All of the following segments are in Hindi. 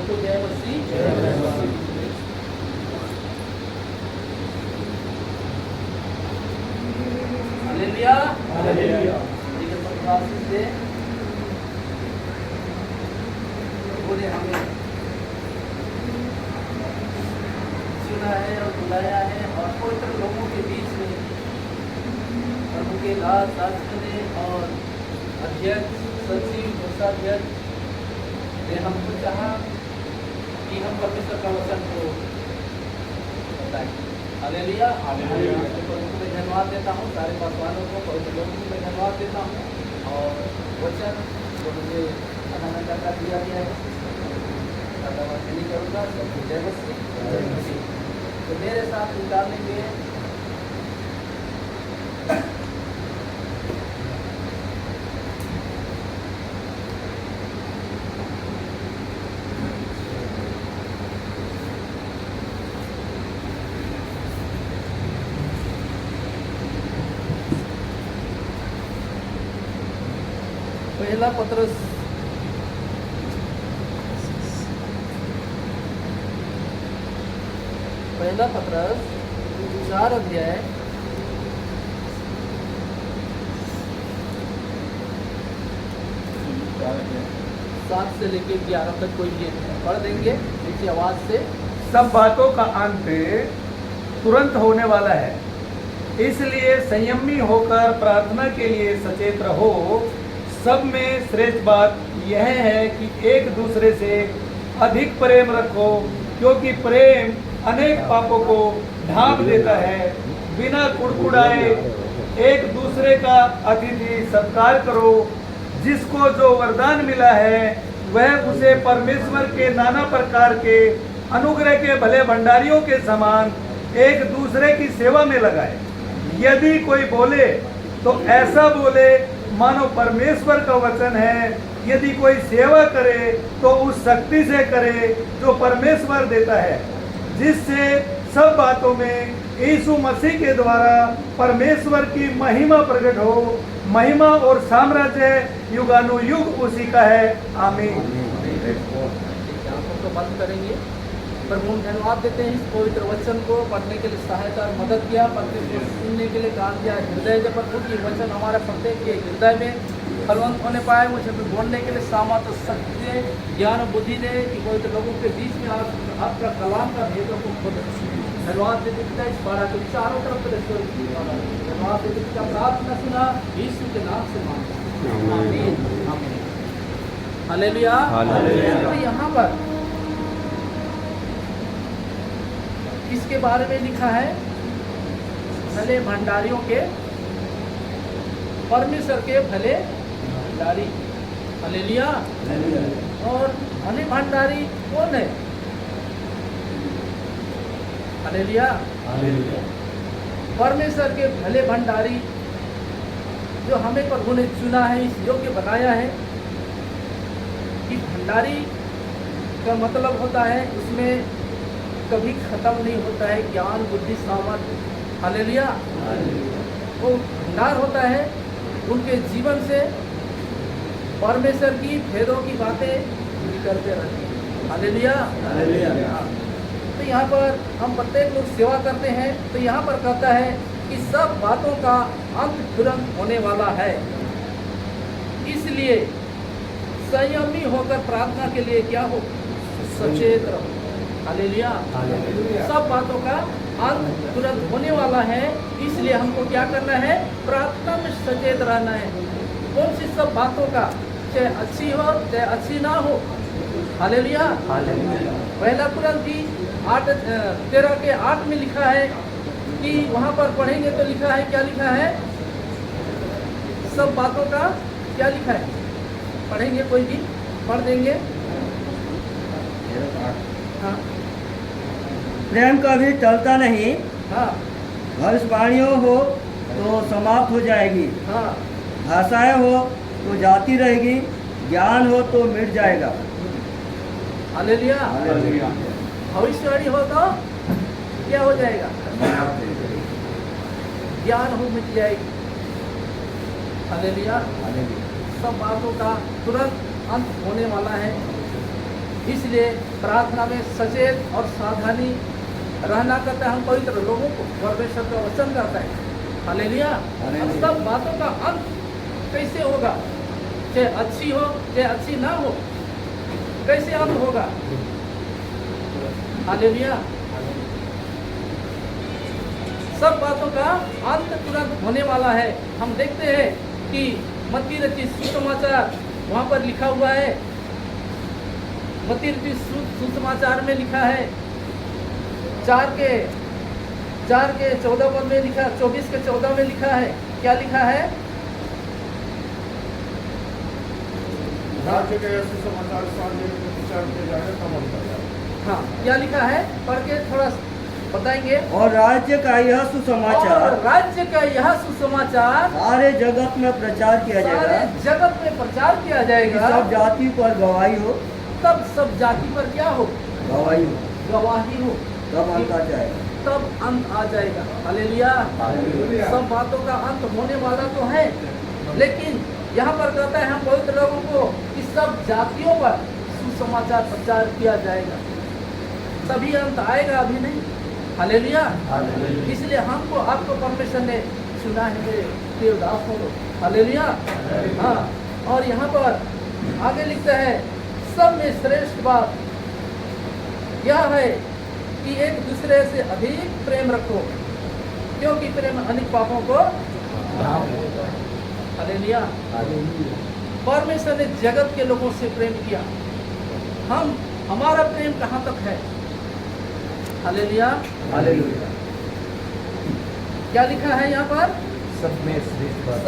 सबको जय मसीह। हालेलुया। बोले हमें चुना है और बुलाया है और पवित्र लोगों के बीच में प्रभु के दास दासने और अध्यक्ष सचिव कोषाध्यक्ष ने हमको चाहा कि हम परमेश्वर का वचन को बताएं। हालेलुया। प्रभु को मैं धन्यवाद देता हूँ, सारे पासवानों को, पवित्र लोगों को मैं धन्यवाद देता हूँ और वचन जो मुझे आधा घंटा का दिया गया है धन्यवाद नहीं करूँगा। सबको जय मसीह। तो मेरे साथ निकालने के पहला पत्रस पहला पत्रस 4 अध्याय 7 से लेके 11 तक कोई भी पढ़ देंगे नीचे आवाज से। सब बातों का अंत तुरंत होने वाला है, इसलिए संयमी होकर प्रार्थना के लिए सचेत रहो। सब में श्रेष्ठ बात यह है कि एक दूसरे से अधिक प्रेम रखो, क्योंकि प्रेम अनेक पापों को ढांप देता है। बिना कुड़कुड़ाए एक दूसरे का अतिथि सत्कार करो। जिसको जो वरदान मिला है वह उसे परमेश्वर के नाना प्रकार के अनुग्रह के भले भंडारियों के समान एक दूसरे की सेवा में लगाए। यदि कोई बोले तो ऐसा बोले मानो परमेश्वर का वचन है। यदि कोई सेवा करे तो उस शक्ति से करे जो परमेश्वर देता है, जिससे सब बातों में यीशु मसीह के द्वारा परमेश्वर की महिमा प्रकट हो। महिमा और साम्राज्य युगानुयुग उसी का है। आमीन। आंखों को बंद करेंगे। प्रभु हम धन्यवाद देते हैं इस पवित्र वचन को पढ़ने के लिए सहायता और मदद किया, प्रत्येक को सुनने के लिए काम किया। हृदय जब प्रभु की वचन हमारे प्रत्येक के हृदय में फलवंत होने पाए, मुझे बोलने के लिए सामर्थ और शक्ति दे, ज्ञान और बुद्धि दे कि पवित्र लोगों के बीच में आपका कलाम का भेदों को खुद धन्यवाद देते पिता। इस बारह के चारों तरफ धन्यवाद देते पिता। प्रार्थना सुना यीशु के नाम से मांगता हूं। आमीन। आमीन। हालेलुया। तो यहाँ पर किसके बारे में लिखा है? भले भंडारियों के, परमेश्वर के भले भंडारी। हालेलुया। और भले भंडारी कौन है? हालेलुया। परमेश्वर के भले भंडारी जो हमें प्रभु ने चुना है, इस योग्य बनाया है कि भंडारी का मतलब होता है उसमें कभी खत्म नहीं होता है ज्ञान बुद्धि सामर्थ्य। हालेलुया। वो भंडार होता है, उनके जीवन से परमेश्वर की भेदों की बातें निकलते रहती हैं। हालेलुया। तो यहाँ पर हम प्रत्येक लोग सेवा करते हैं, तो यहाँ पर कहता है कि सब बातों का अंत तुरंत होने वाला है, इसलिए संयमी होकर प्रार्थना के लिए क्या हो? सचेत रहो। हालेलुया। सब बातों का अंत तुरंत होने वाला है, इसलिए हमको क्या करना है? प्रार्थना में सचेत रहना है। कौन सी सब बातों का? चाहे अच्छी हो चाहे अच्छी ना हो। हालेलुया। पहला कुरिन्थी 13:8 में लिखा है कि वहाँ पर पढ़ेंगे तो लिखा है, क्या लिखा है? सब बातों का क्या लिखा है? पढ़ेंगे, कोई भी पढ़ देंगे। हाँ। प्रेम कभी टलता नहीं। हाँ। भविष्यवाणियों हो तो समाप्त हो जाएगी। हाँ। भाषाएं हो तो जाती रहेगी, ज्ञान हो तो मिट जाएगा। हालेलुया। भविष्यवाणी हो तो क्या हो जाएगा? ज्ञान हो मिट जाएगी। हालेलुया। सब बातों का तुरंत अंत होने वाला है, इसलिए प्रार्थना में सचेत और सावधानी रहना करता है। हम पवित्र लोगों को परमेश्वर का वचन करता है। हालेलुया। अब सब बातों का अंत कैसे होगा? चाहे अच्छी हो चाहे अच्छी ना हो, कैसे अंत होगा? हालेलुया। सब बातों का अंत तुरंत होने वाला है। हम देखते हैं कि मत्ती रचित सुसमाचार वहाँ पर लिखा हुआ है। मत्ती रचित सुसमाचार में लिखा है 4 के 14 पद में लिखा, 24 के 14 में लिखा है। क्या लिखा है? राज्य के ऐसे समाचार सामने प्रचार किया जाएगा तब अंत आएगा। हाँ, क्या लिखा है? पढ़ के थोड़ा बताएंगे। और राज्य का यह और सुसमाचार राज्य का यह सुसमाचार सारे जगत में प्रचार किया सारे जाएगा, जगत में प्रचार किया कि जाएगा, सब जाति पर गवाही हो, तब सब जाति पर क्या हो? गवाही हो, गवाही हो, तब अंत आ जाएगा। तब अंत आ जाएगा। हालेलुया। सब बातों का अंत होने वाला तो है, लेकिन यहाँ पर कहता है हम पवित्र लोगों को कि सब जातियों पर सुसमाचार प्रचार किया जाएगा, तभी अंत आएगा, अभी नहीं। हालेलुया। इसलिए हमको आपको परमेश्वर ने चुना है मेरे देवदासों को। हालेलुया। हाँ, और यहाँ पर आगे लिखता है सब में श्रेष्ठ बात यह है कि एक दूसरे से अधिक प्रेम रखो, क्योंकि प्रेम अनेक पापों को ढांप देता है। हालेलुया। परमेश्वर ने जगत के लोगों से प्रेम किया। हमारा प्रेम कहाँ तक है? हालेलुया। हालेलुया। क्या लिखा है यहाँ पर? सब में श्रेष्ठ बात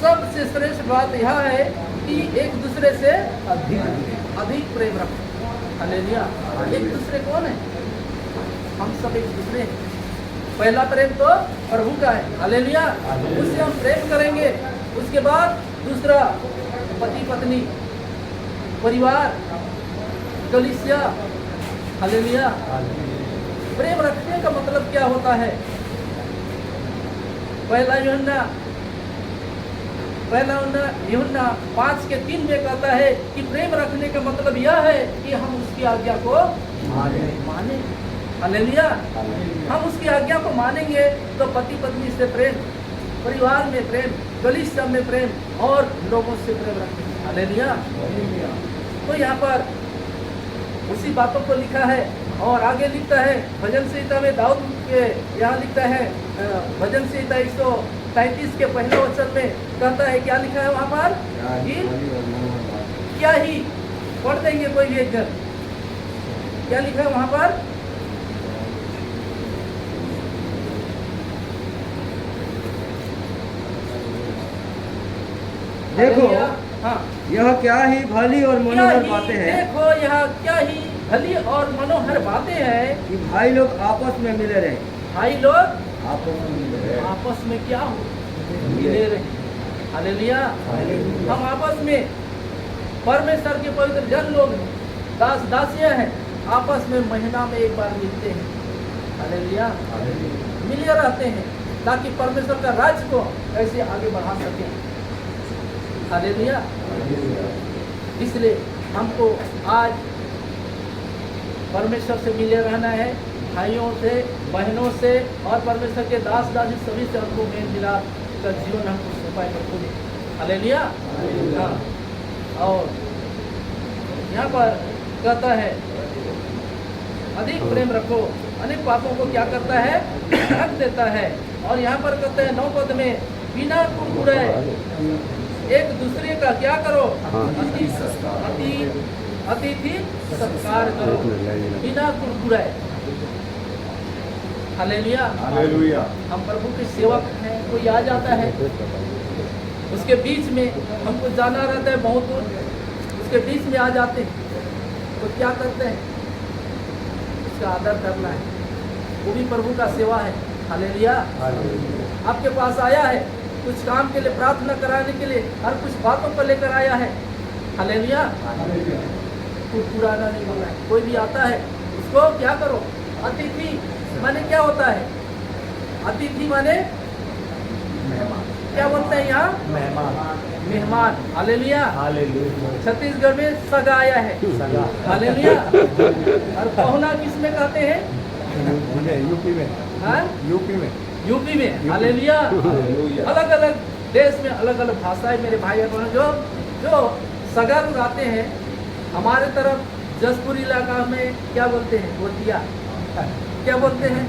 सबसे श्रेष्ठ बात यह है कि एक दूसरे से अधिक प्रेम रखो। हालेलुया। एक दूसरे कौन है? हम सब एक दूसरे हैं। पहला प्रेम तो प्रभु का है। हालेलुया। उससे हम प्रेम करेंगे। उसके बाद दूसरा पति पत्नी, परिवार, कलीसिया। हालेलुया। प्रेम रखने का मतलब क्या होता है? पहला यूहन्ना 5:3 में कहता है कि प्रेम रखने का मतलब यह है कि हम उसकी आज्ञा को माने। हालेलुया। हम उसकी आज्ञा को मानेंगे तो पति पत्नी से प्रेम, परिवार में प्रेम, कलीसिया में प्रेम और लोगों से प्रेम रखेंगे। हालेलुया। तो यहाँ पर उसी बातों को लिखा है। और आगे लिखता है भजन संहिता में दाऊद के यहाँ लिखता है भजन संहिता 133 के पहले वचन में कहता है, क्या लिखा है वहाँ पर? क्या ही पढ़ देंगे कोई भी एक घर। क्या लिखा है वहाँ पर? देखो, हाँ, यह क्या ही भली और मनोहर क्या ही बातें हैं देखो, यह क्या ही भली और मनोहर बातें हैं कि भाई लोग आपस में मिले रहे। भाई लोग आपस में मिले रहे। आपस में क्या हो? मिले रहे। हालेलुया। हम आपस में परमेश्वर के पवित्र जन लोग हैं, दास दासियां हैं, आपस में महीना में एक बार मिलते हैं। हालेलुया। मिले रहते हैं ताकि परमेश्वर का राज्य को ऐसे आगे बढ़ा सके। हालेलुया। इसलिए हमको आज परमेश्वर से मिले रहना है, भाइयों से, बहनों से और परमेश्वर के दास दासी सभी से हमको मेल मिलाप का जीवन हमको सौंपा है। हालेलुया। हाँ, और यहाँ पर कहता है अधिक प्रेम रखो, अनेक पापों को क्या करता है? ढक देता है। और यहाँ पर कहते हैं 9 पद में बिना कुरकुरे एक दूसरे का क्या करो? अतिथि सत्कार करो बिना कुरकुरे। हालेलुया। हालेलुया। हम प्रभु के सेवक हैं, कोई आ जाता है उसके बीच में, हमको जाना रहता है बहुत दूर, उसके बीच में आ जाते हैं तो क्या करते हैं? उसका आदर करना है। वो भी प्रभु का सेवा है। हालेलुया। आपके पास आया है कुछ काम के लिए, प्रार्थना कराने के लिए, हर कुछ बातों को लेकर आया है। हालेलुया। कुरकुराना नहीं होना है। कोई भी आता है उसको क्या करो? अतिथि माने क्या होता है? अतिथि माने क्या बोलते हैं यहाँ? मेहमान। हालेलुया। छत्तीसगढ़ में सगा आया है। हालेलुया। और पहुना किस में कहते हैं? यूपी में, हाँ? यूपी में, यूपी में। हालेलुया। अलग अलग देश में अलग अलग भाषाएं मेरे भाई और बहनों, जो सगा लोग आते हैं हमारे तरफ जसपुर इलाका में क्या बोलते हैं? गोतिया। क्या बोलते हैं?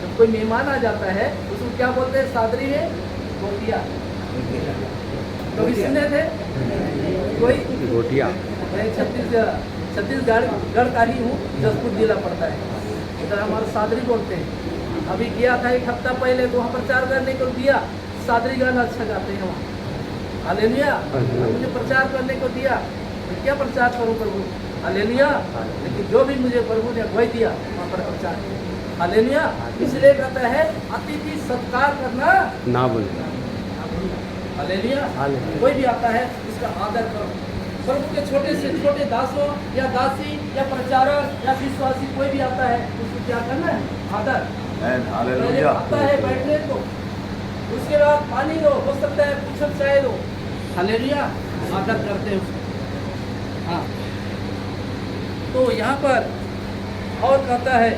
जब कोई मेहमान आ जाता है उसको क्या बोलते हैं? सादरी में गोतिया। कभी सुने थे? कोई? गोटिया। मैं छत्तीसगढ़ का ही हूँ, जसपुर जिला पड़ता है। इधर हमारे सादरी बोलते हैं। अभी गया था एक हफ्ता पहले तो वहाँ प्रचार करने को दिया। सादरी गाना अच्छा गाते हैं वहाँ। हालेलुया। मुझे प्रचार करने को दिया, मैं क्या प्रचार करूँ प्रभु? हालेलुया। लेकिन जो भी मुझे प्रभु ने अगुवाई दिया वहाँ पर प्रचार किया। हालेलुया। इसलिए कहता है अतिथि सत्कार करना ना बोलना। हालेलुया। कोई भी आता है उसका आदर करो। प्रभु के छोटे से छोटे दासों या दासी या प्रचारक या विश्वासी कोई भी आता है उसको क्या करना है? आदर। पहले आता है बैठने को, उसके बाद पानी दो, हो सकता है पूछक चाय दो। हालेलुया। आदर करते हैं उसको। हाँ, तो यहाँ पर और कहता है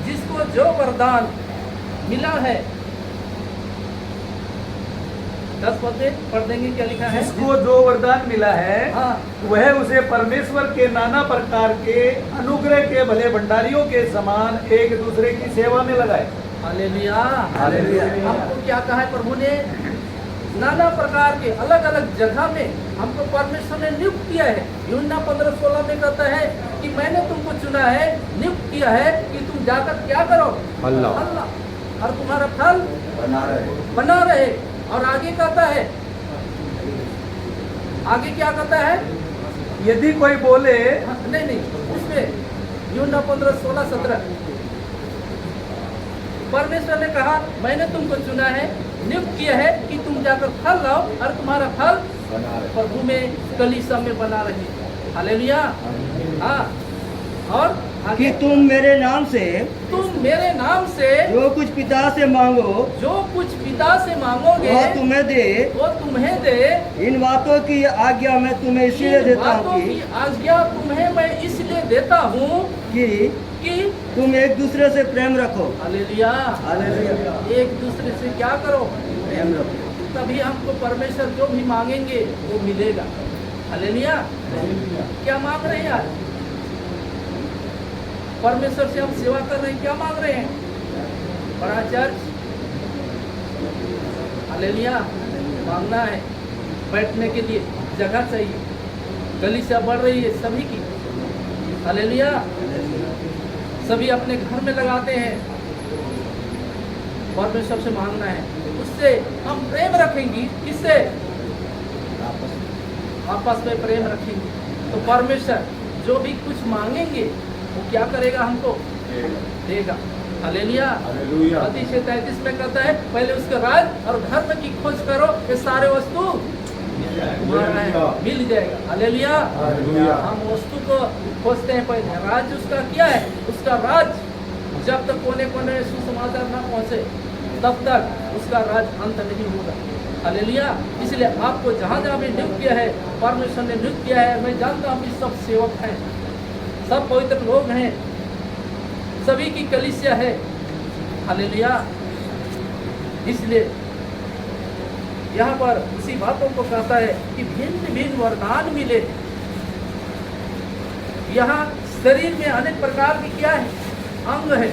जिसको जो वरदान मिला है, 10 पद पढ़ देंगे, क्या लिखा है? जिसको जो वरदान मिला है हाँ। वह उसे परमेश्वर के नाना प्रकार के अनुग्रह के भले भंडारियों के समान एक दूसरे की सेवा में लगाए। हालेलुया। हालेलुया। हमको क्या कहा है प्रभु ने? नाना प्रकार के अलग अलग जगह में हमको परमेश्वर ने नियुक्त किया है। यूहन्ना 15:16 में कहता है कि मैंने तुमको चुना है, नियुक्त किया है कि तुम जाकर क्या करो? फल और तुम्हारा फल बना रहे। और आगे कहता है, आगे क्या कहता है? यदि कोई बोले, नहीं, उसमें यूहन्ना 15:16-17 परमेश्वर ने कहा मैंने तुमको चुना है, नियुक्त किया है कि तुम जाकर फल लाओ और तुम्हारा फल प्रभु में कलीसिया में बना रहे। हालेलुया। हाँ, और कि तुम मेरे नाम से जो कुछ पिता से मांगो, वह तुम्हें दे। इन बातों की आज्ञा मैं तुम्हें इसलिए देता हूँ कि तुम एक दूसरे से प्रेम रखो। हालेलुया। हालेलुया। एक दूसरे से क्या करो? प्रेम रखो। तभी हमको परमेश्वर जो भी मांगेंगे वो मिलेगा। हालेलुया। क्या मांग रहे हैं आज? परमेश्वर से हम सेवा कर रहे हैं, क्या मांग रहे हैं? बड़ा चर्च। हालेलुया। मांगना है, बैठने के लिए जगह चाहिए, कलीसिया बढ़ रही है सभी की। हालेलुया। सभी अपने घर में लगाते हैं, परमेश्वर से मांगना है, उससे हम प्रेम रखेंगे। किससे? आपस में प्रेम रखेंगे तो परमेश्वर जो भी कुछ मांगेंगे वो क्या करेगा? हमको देगा। हालेलुया। मत्ती 6:33 में कहता है पहले उसका राज और धर्म की खोज करो, ये सारे वस्तु तुम्हारा है, मिल जाएगा। हालेलुया। हम वस्तु को खोजते हैं, पहले राज उसका क्या है? उसका राज जब तक कोने कोने में सुसमाचार ना पहुंचे तब तक उसका राज अंत नहीं होगा। हालेलुया। इसलिए आपको जहाँ जहाँ भी नियुक्त किया है, परमेश्वर ने नियुक्त किया है। मैं जानता हूँ कि सब सेवक हैं, सब पवित्र लोग हैं, सभी की कलीसिया है। हालेलुया। इसलिए यहाँ पर उसी बातों को कहता है कि भिन्न भिन्न वरदान मिले। यहाँ शरीर में अनेक प्रकार की क्या है? अंग है।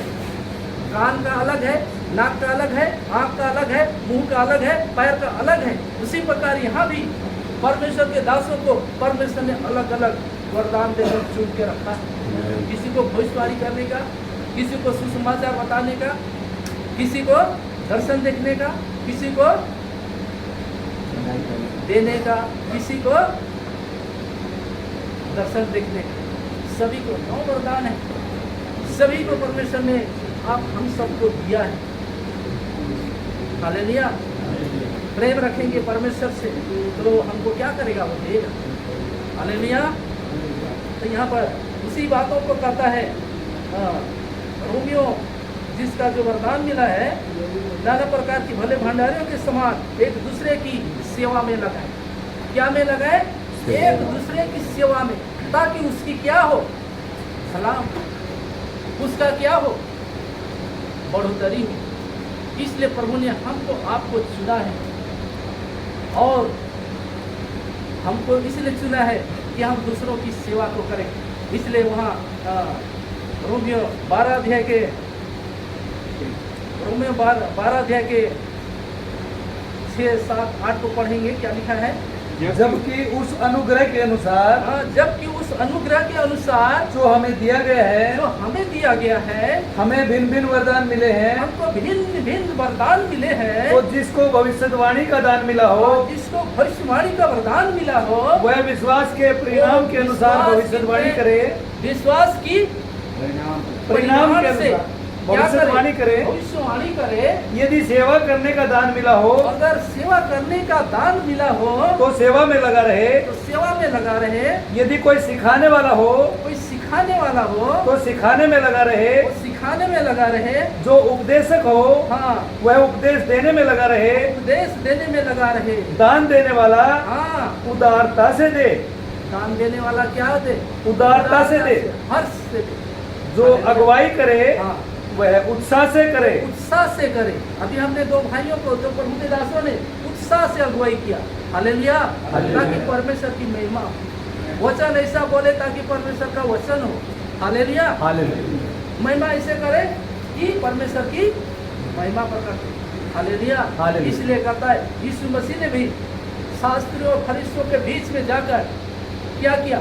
कान का अलग है, नाक का अलग है, आँख का अलग है, मुंह का अलग है, पैर का अलग है। उसी प्रकार यहाँ भी परमेश्वर के दासों को परमेश्वर ने अलग अलग वरदान देकर चुन के रखा है। किसी को भविष्यवाणी करने का, किसी को सुसमाचार बताने का, किसी को दर्शन देखने का, किसी को देने का, किसी को दर्शन देखने का। सभी को 9 वरदान है, सभी को परमेश्वर ने आप हम सबको दिया है। हालेलुया। प्रेम रखेंगे परमेश्वर से तो हमको क्या करेगा? वो देगा। हालेलुया। तो यहाँ पर उसी बातों को कहता है रोमियो, जिसका जो वरदान मिला है नाना प्रकार की भले भंडारियों के समान एक दूसरे की सेवा में लगाए। क्या में लगाए? एक दूसरे की सेवा में, ताकि उसकी क्या हो? सलाम, उसका क्या हो? बढ़ोतरी हो। इसलिए प्रभु ने हमको आपको चुना है, और हमको इसलिए चुना है कि हम दूसरों की सेवा को करें। इसलिए वहाँ रोमियो 12 अध्याय के 6, 7, 8 को पढ़ेंगे। क्या लिखा है? जबकि उस अनुग्रह के अनुसार, जबकि उस अनुग्रह के अनुसार जो हमें दिया गया है, जो हमें दिया गया है, हमें भिन्न भिन्न वरदान मिले हैं। हमको भिन्न भिन्न वरदान मिले हैं। तो जिसको भविष्यवाणी का दान मिला हो, और जिसको भविष्यवाणी का वरदान मिला हो, वह विश्वास के परिणाम के अनुसार भविष्यवाणी करे। विश्वास की परिणाम के अनुसार भविष्यवाणी करे। भविष्यवाणी करे। यदि सेवा करने का दान मिला हो, अगर सेवा करने का दान मिला हो, तो सेवा में लगा रहे। तो सेवा में लगा रहे। यदि कोई सिखाने वाला हो, कोई सिखाने वाला हो, तो सिखाने में लगा रहे। वो सिखाने में लगा रहे। जो उपदेशक हो, हाँ, वह उपदेश देने में लगा रहे। उपदेश देने में लगा रहे। दान देने वाला हाँ, उदारता से दे। दान देने वाला क्या दे? उदारता से दे। हर्ष से दे। जो अगुवाई करे, हाँ, वह उत्साह से करे। उत्साह से करे। अभी हमने 2 भाइयों को, जो प्रभु के दासों ने उत्साह से अगुवाई किया। हालेलुया। ताकि परमेश्वर की महिमा हो। वचन ऐसा बोले ताकि परमेश्वर का वचन हो। हालेलुया। महिमा ऐसे करे कि परमेश्वर की महिमा प्रकट हो। हालेलुया। इसलिए कहता है यीशु मसीह ने भी शास्त्रियों और फरीसियों के बीच में जाकर क्या किया?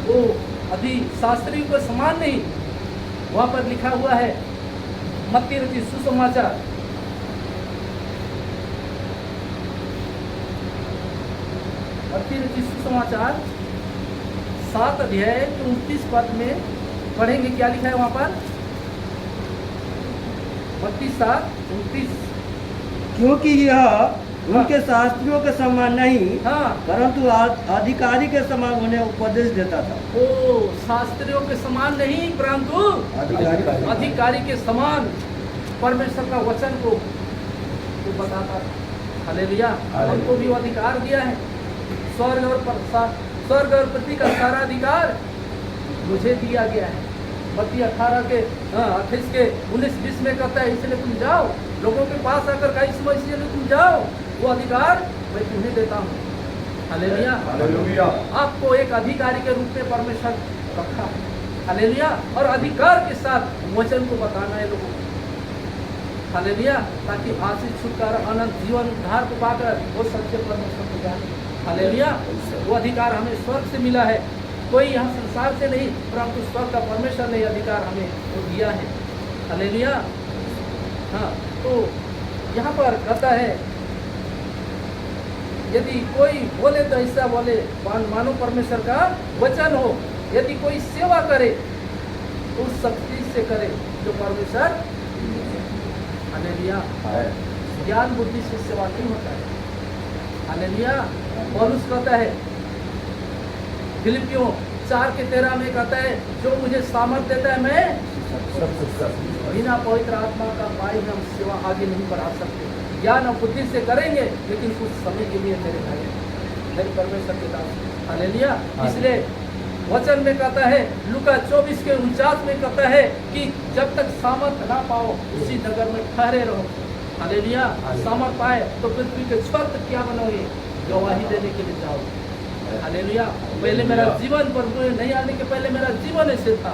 वो अभी शास्त्रियों को समान नहीं, वहां पर लिखा हुआ है मत्ती रचित सुसमाचार, मत्ती रचित सुसमाचार 7 अध्याय 29 पद में पढ़ेंगे। क्या लिखा है वहां पर? मत्ती 7:29। क्योंकि यह उनके शास्त्रियों के समान नहीं, हाँ, परंतु अधिकारी के समान उन्हें उपदेश देता था। ओ शास्त्रियों के समान नहीं, परंतु अधिकारी के समान परमेश्वर का वचन को बताता था। हालेलुया। हमको भी वो अधिकार दिया है। स्वर्ग और पृथ्वी का सारा अधिकार मुझे दिया गया है। मत्ती 18 के 28 के 19-20 में कहता है, इसलिए तुम जाओ, लोगों के पास आकर कहा इस मसीह ने तुम जाओ, वो अधिकार मैं तुम्हें देता हूँ। हालेलुया। आपको एक अधिकारी के रूप में परमेश्वर रखा है। हालेलुया। और अधिकार के साथ वचन को बताना है लोगों को। हालेलुया। ताकि आशीष, छुटकारा, अनंत जीवन, उद्धार को पाकर वो सच्चे परमेश्वर को जाने। हालेलुया। वो अधिकार हमें स्वर्ग से मिला है, कोई यहाँ संसार से नहीं, परंतु स्वर्ग का परमेश्वर ने अधिकार हमें वो दिया है। हालेलुया। हाँ, तो यहाँ पर कहता है यदि कोई बोले तो ऐसा बोले मानो परमेश्वर का वचन हो। यदि कोई सेवा करे तो उस शक्ति से करे जो परमेश्वर। हालेलुया। ज्ञान बुद्धि से सेवा नहीं होता है। हालेलुया। पौलुस कहता है फिलिपियों 4:13 में कहता है, जो मुझे सामर्थ्य देता है मैं बिना पवित्र आत्मा का पाए हम सेवा आगे नहीं बढ़ा सकते। ज्ञान और बुद्धि से करेंगे, लेकिन कुछ समय के लिए मेरे भाई, मेरे परमेश्वर के दास। हालेलुया। इसलिए वचन में कहता है लूका 24:49 में कहता है कि जब तक सामर्थ ना पाओ उसी नगर में ठहरे रहो। हालेलुया। सामर्थ पाए तो पृथ्वी के छोर तक क्या बनोगे? गवाही देने के लिए जाओ। हालेलुया। पहले मेरा जीवन, प्रभु ने नहीं आने के पहले मेरा जीवन ऐसे था,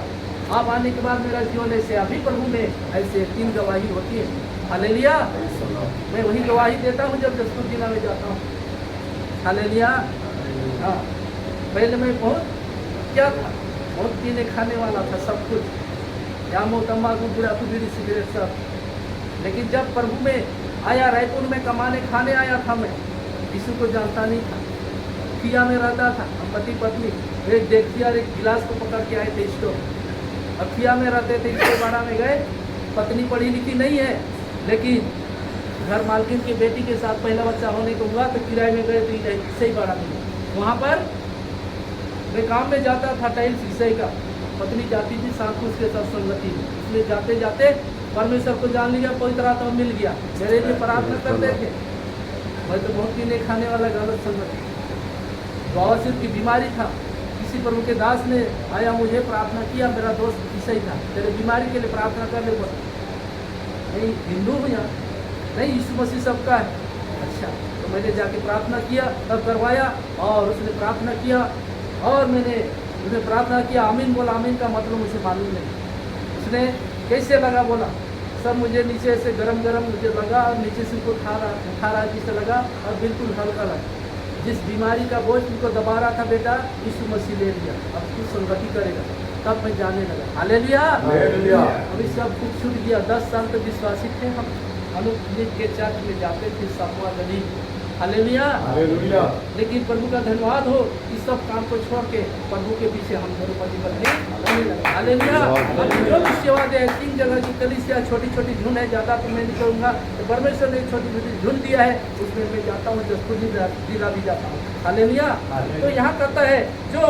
आप आने के बाद मेरा जीवन ऐसे। अभी प्रभु में ऐसे 3 गवाही होती है। हालेलुया। मैं वही गवाही देता हूँ जब जसपुर जिला में जाता हूँ। हालेलुया। हाँ, पहले मैं बहुत क्या था, बहुत पीने खाने वाला था, सब कुछ, जामो तम्बाकू बुढ़ाकू बीड़ी सिगरेट सब। लेकिन जब प्रभु में आया, रायपुर में कमाने खाने आया था, मैं किसी को जानता नहीं था। खिया में रहता था, हम पति पत्नी, एक देखती और एक गिलास को पकड़ के आए थे स्टोव। अब खिया में रहते थे, इसके बाड़ा में गए। पत्नी पढ़ी लिखी नहीं है, लेकिन घर मालकिन की बेटी के साथ पहला बच्चा होने को हुआ तो किराए में गए, तो सही बाड़ा में वहाँ पर मैं काम में जाता था, टाइल्स विषय का। पत्नी जाती थी साथ में उसके साथ संगति में, इसलिए जाते जाते परमेश्वर को जान लिया, पवित्र आत्मा मिल गया, मेरे लिए प्रार्थना करते थे। मैं तो बहुत पीने खाने वाला गलत संगत, बवासीर की बीमारी था। किसी प्रभु के दास ने आया, मुझे प्रार्थना किया, मेरा दोस्त ईसाई था, तेरे बीमारी के लिए प्रार्थना कर ले। नहीं हिंदू हूँ यहाँ, नहीं यीशु मसीह सबका है। अच्छा, तो मैंने जाके प्रार्थना किया, तब करवाया, और उसने प्रार्थना किया, और मैंने उसने प्रार्थना किया, आमीन बोला। आमीन का मतलब मुझे मालूम नहीं। उसने कैसे लगा बोला, सब मुझे नीचे से गरम गरम मुझे लगा, और नीचे से उनको उठा रहा जिसे लगा, और बिल्कुल हल्का लगा। जिस बीमारी का बोझ उनको दबा रहा था, बेटा यीशु मसीह ले लिया, अब तू संगति करेगा। तब मैं जाने लगा। हालेलुया। अभी सब कुछ छूट गया। 10 साल तक विश्वासी थे हम, अनुप के चर्च में जाते थे, सातवां गली। हालेलुया। लेकिन प्रभु का धन्यवाद हो, इस सब काम को छोड़ के प्रभु के पीछे हम धर्मपति बने। हालेलुया। अभी जो भी सेवा दे, 3 जगह की कलीसिया, छोटी छोटी झुंड है, ज़्यादा तो मैं नहीं करूँगा। तो परमेश्वर ने छोटी छोटी झुंड दिया है, उसमें मैं जाता हूँ, जसपुर जिला भी जाता हूँ। हालेलुया। तो यहाँ कहता है जो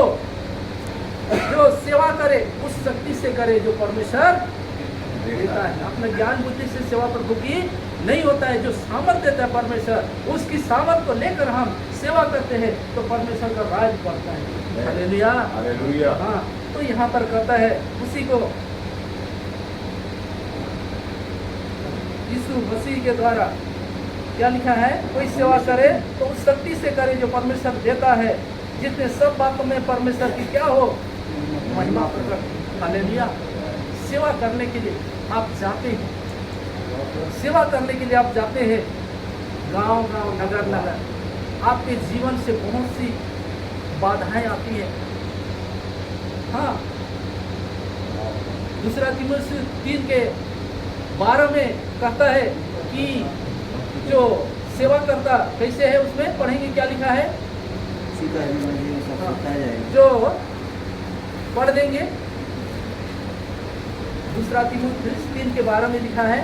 सेवा करे उस शक्ति से करे जो परमेश्वर देता है। अपने ज्ञान बुद्धि से सेवा प्रभु की नहीं होता है। जो सामर्थ देता है परमेश्वर, उसकी सामर्थ को लेकर हम सेवा करते हैं तो परमेश्वर का राज बढ़ता है। हालेलुया। हाँ, तो यहाँ पर कहता है उसी को यीशु मसीह के द्वारा क्या लिखा है, कोई सेवा करे तो उस शक्ति से करे जो परमेश्वर देता है, जितने सब बातों में परमेश्वर की क्या हो, महिमा प्रकट। हालेलुया। सेवा करने के लिए आप जाते हैं, सेवा करने के लिए आप जाते हैं, गांव गांव, नगर नगर। आपके जीवन से बहुत सी बाधाएं आती हैं। हाँ, 2 तीमुथियुस 3:12 में कहता है कि जो सेवा करता कैसे है, उसमें पढ़ेंगे क्या लिखा है, जो पढ़ देंगे। 2 तीमुथियुस 3:12 में लिखा है,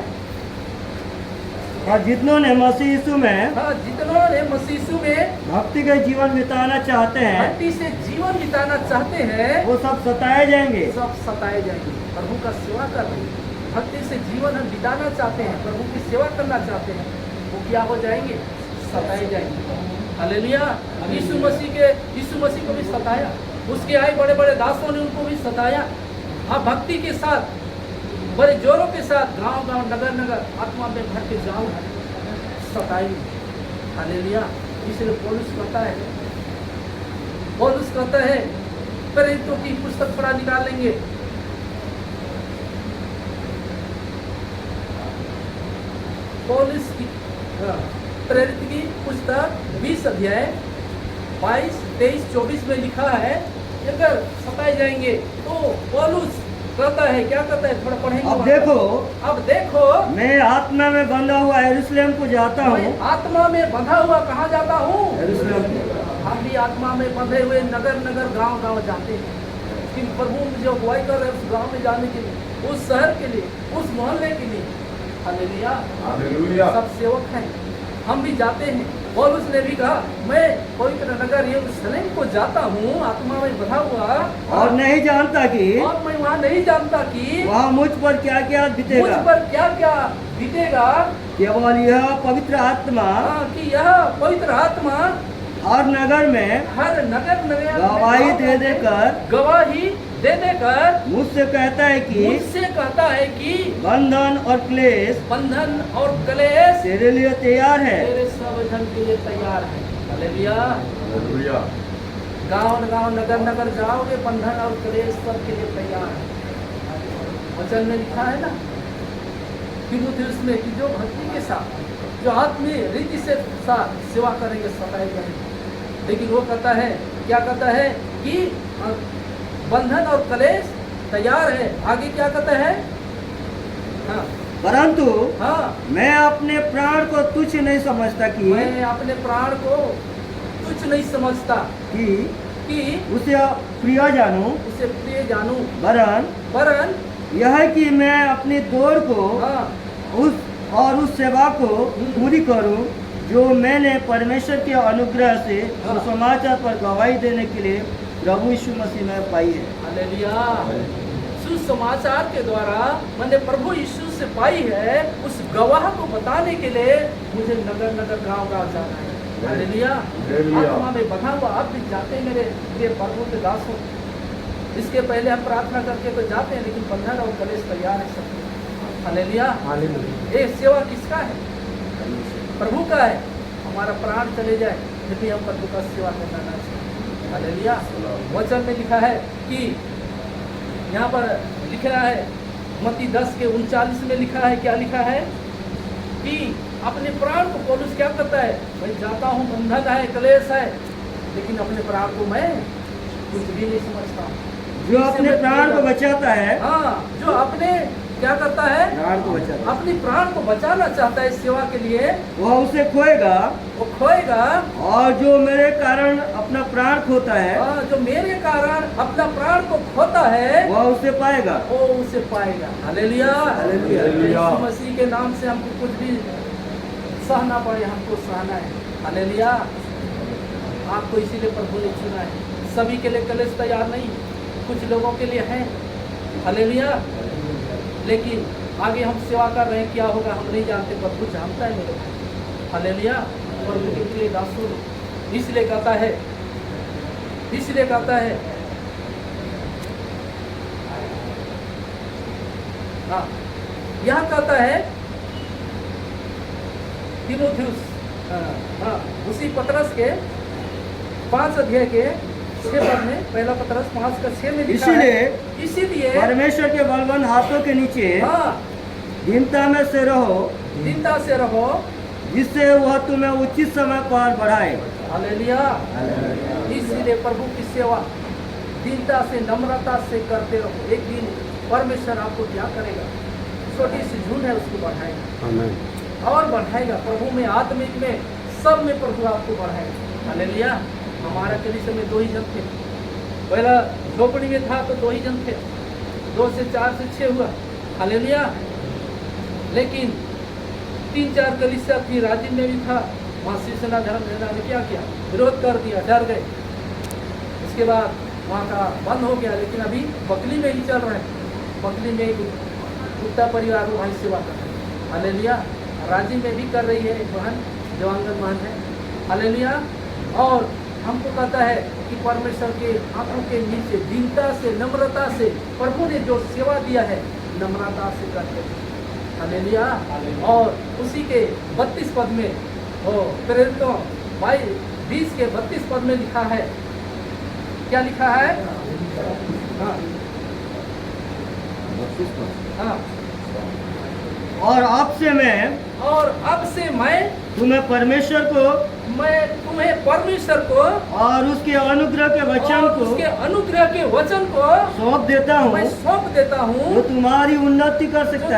और जितनों ने मसीह यीशु में, हाँ, जितनों ने मसीह यीशु में भक्ति का जीवन बिताना चाहते हैं, भक्ति से जीवन बिताना चाहते हैं, वो सब सताए जाएंगे। सब सताए जाएंगे। प्रभु का सेवा कर रहे हैं, भक्ति से जीवन हम बिताना चाहते हैं, प्रभु की सेवा करना चाहते हैं, वो क्या हो जाएंगे, सताए जाएंगे। हालेलुया। यीशु मसीह को भी सताया, उसके आए बड़े बड़े दासों ने उनको भी सताया। आप भक्ति के साथ, बड़े जोरों के साथ गांव गांव, नगर नगर आत्मा में भर के जाओ, सताएंगे। हालेलुया। इसलिए पौलुस कहता है, प्रेरितों की पुस्तक पढ़ा निकाल लेंगे, पौलुस की प्रेरित की पुस्तक 20 अध्याय 22, 23, 24 में लिखा है, अगर सताए जाएंगे तो पौलुस कहता है, क्या कहता है, थोड़ा पढ़ेंगे। अब देखो मैं आत्मा में बंधा हुआ यरूशलेम को जाता हूँ। आत्मा में बंधा हुआ कहाँ जाता हूँ, यरूशलेम। हम भी आत्मा में बंधे हुए नगर नगर, गांव गांव जाते हैं। कि प्रभु जो अगुवाई कर रहे हैं उस गांव में जाने के लिए, उस शहर के लिए, उस मोहल्ले के लिए। हालेलुया। सब सेवक हैं, हम भी जाते हैं। और उसने भी कहा, मैं पवित्र नगर यरूशलेम को जाता हूँ आत्मा में बंधा हुआ, और नहीं जानता कि, और मैं वहाँ नहीं जानता कि वहाँ मुझ पर क्या क्या बीतेगा, मुझ पर क्या क्या बीतेगा। केवल यह पवित्र आत्मा, कि यह पवित्र आत्मा हर नगर में गवाही दे देकर मुझसे कहता है कि बंधन और क्लेश तेरे लिए तैयार है, तेरे सब धन के लिए तैयार है। हालेलुया। गांव गांव, नगर नगर जाओगे, बंधन और क्लेश सब के लिए तैयार है। वचन में लिखा है ना तीमुथियुस में कि जो भक्ति के साथ, जो आत्मीय रीति से साथ सेवा करेंगे, सताए जाएंगे। लेकिन वो कहता है, क्या कहता है कि बंधन और क्लेश तैयार है। आगे क्या कहता है, हाँ, परंतु हाँ, मैं अपने प्राण को तुच्छ नहीं समझता कि, मैं अपने प्राण को तुच्छ नहीं समझता कि उसे प्रिय जानूं, वरन यह कि मैं अपनी दौड़ को, हाँ, उस सेवा को पूरी करूं जो मैंने परमेश्वर के अनुग्रह से सुसमाचार पर गवाही देने के लिए प्रभु यीशु मसीह में पाई है। हालेलुया। सुसमाचार के द्वारा मैंने प्रभु यीशु उससे पाई है, उस गवाह को बताने के लिए मुझे नगर नगर गांव गांव जाना है। हालेलुया। आत्मा में बंधा हुआ आप भी जाते हैं मेरे प्रिय प्रभु के दास हो। इसके पहले हम प्रार्थना करके तो जाते हैं, लेकिन बंधन और कलेश तैयार है सब। हालेलुया। ये सेवा किसका है? प्रभु का है। हमारा प्राण चले जाए यदि हम प्रभु का सेवा करना ना चाहिए। हालेलुया। वचन में लिखा है कि यहाँ पर लिख रहा है मत्ती 10:39 में लिखा है, क्या लिखा है कि अपने प्राण को पौलुस क्या करता है, मैं जाता हूँ, बंधन है, क्लेश है, लेकिन अपने प्राण को मैं कुछ भी नहीं समझता हूँ। जो अपने प्राण को बचाता है, हाँ, जो अपने क्या करता है, प्राण को बचाता है, अपनी प्राण को बचाना चाहता है इस सेवा के लिए, वह उसे खोएगा। वो खोएगा। और जो मेरे कारण अपना प्राण खोता है, जो मेरे कारण अपना प्राण को खोता है, वह उसे पाएगा। वो उसे पाएगा। हालेलुया। हालेलुया। यीशु मसीह के नाम से हमको कुछ भी सहना पड़े, हमको सहना है। हालेलुया। आपको इसीलिए प्रभु ने चुना है। सभी के लिए कलेश तैयार नहीं, कुछ लोगों के लिए है। हालेलुया। लेकिन आगे हम सेवा कर रहे हैं, क्या होगा हम नहीं जानते, प्रभु जानता है मेरे भाई। हालेलुया। प्रभु के लिए दासों इसलिए कहता है, हाँ, यह कहता है तीमुथियुस, हाँ, उसी पतरस के 5 अध्याय के 6 पद में, पहला पतरस 5:6 में लिखा है, इसीलिए परमेश्वर के बलवान हाथों के नीचे हाँ, दीनता में से रहो, दीनता से रहो, जिससे वह तुम्हें उचित समय पर बढ़ाए। हालेलुया। इसीलिए प्रभु की सेवा दीनता से, नम्रता से करते रहो। एक दिन परमेश्वर आपको क्या करेगा, छोटी सी झूठ है उसको बढ़ाएगा और बढ़ाएगा। प्रभु में, आत्मिक में, सब में प्रभु आपको बढ़ाएगा। हालेलुया। हमारा कलीसिया में 2 ही जन थे, पहला झोपड़ी में था तो 2 ही जन थे, 2 से 4 से 6 हुआ। हालेलुया। लेकिन 3-4 कलीसिया थी, राजीव में भी था, वहाँ शिवसेना धर्म नेता ने क्या किया, विरोध कर दिया, डर गए। उसके बाद वहाँ का बंद हो गया, लेकिन अभी बकली में ही चल रहे हैं। बकली में एक गुप्ता परिवार वहाँ सेवा कर रहे हैं। हालेलुया। राजीव में भी कर रही है एक बहन, देवांगन बहन है। हालेलुया। और हमको कहता है कि परमेश्वर के आंखों के नीचे दीनता से, नम्रता से, प्रभु ने जो सेवा दिया है नम्रता से करते हैं। हालेलुया। और उसी के 32 पद में, प्रेरितों 20 के 32 पद में लिखा है, क्या लिखा है, हाँ, हाँ, और अब से मैं तुम्हें परमेश्वर को और उसके अनुग्रह के वचन को सौंप देता हूँ, जो तुम्हारी उन्नति कर सकता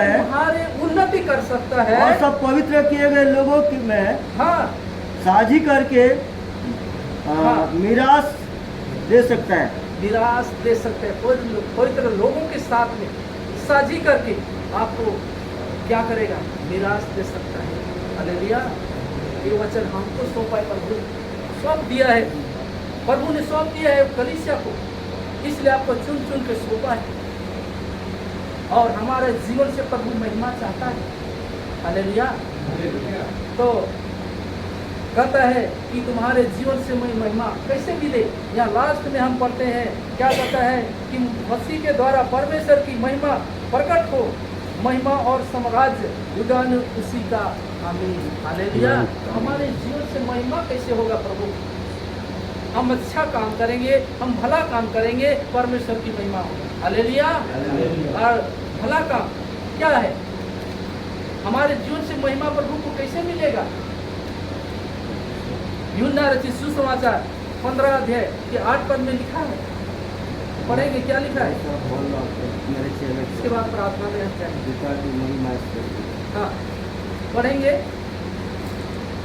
है, और सब पवित्र किए गए लोगों की में साझी करके मीरास दे सकता है। पवित्र लोगों के साथ में साझी करके आपको क्या करेगा, मीरास दे सकता है। हालेलुया। ये वचन हमको सौंपा है, प्रभु सौंप दिया है, प्रभु ने सौंप दिया है कलीसिया को, इसलिए आपको चुन चुन के सौंपा है। और हमारे जीवन से प्रभु महिमा चाहता है। हालेलुया। तो कहता है कि तुम्हारे जीवन से मैं महिमा कैसे मिले। यहाँ लास्ट में हम पढ़ते हैं, क्या कहता है कि मसीह के द्वारा परमेश्वर की महिमा प्रकट हो, महिमा और साम्राज्य युगान उसी का। आमीन। हालेलुया। तो हमारे जीवन से महिमा कैसे होगा प्रभु, हम अच्छा काम करेंगे, हम भला काम करेंगे, परमेश्वर की महिमा होगी। हालेलुया। और भला काम क्या है, हमारे जीवन से महिमा प्रभु को कैसे मिलेगा। यूहन्ना रचित सुसमाचार 15 अध्याय के 8 पद में लिखा है, पढ़ेंगे, क्या लिखा है, इसके बाद प्रार्थना में हम जाएंगे। हाँ, पढ़ेंगे।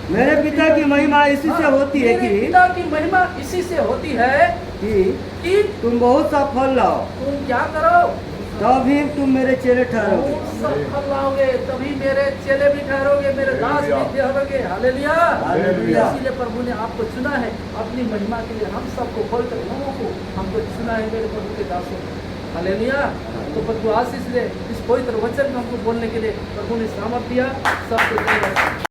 मेरे पिता की महिमा इसी से होती है कि पिता की महिमा इसी से होती है कि तुम बहुत सा फल लाओ, तुम क्या करो, तभी तुम मेरे चेले ठहरोगे। सब फल लाओगे तभी मेरे चेले भी ठहरोगे, मेरे दास भी ठहरोगे। हालेलुया। इसीलिए प्रभु ने आपको चुना है अपनी महिमा के लिए। हम सबको खोल कर लोगों को हमको चुना है मेरे प्रभु के दासों। हालेलुया। तो प्रभु आशीष ले इस पवित्र वचन को हमको बोलने के लिए प्रभु ने सामर्थ दिया। सबको धन्यवाद।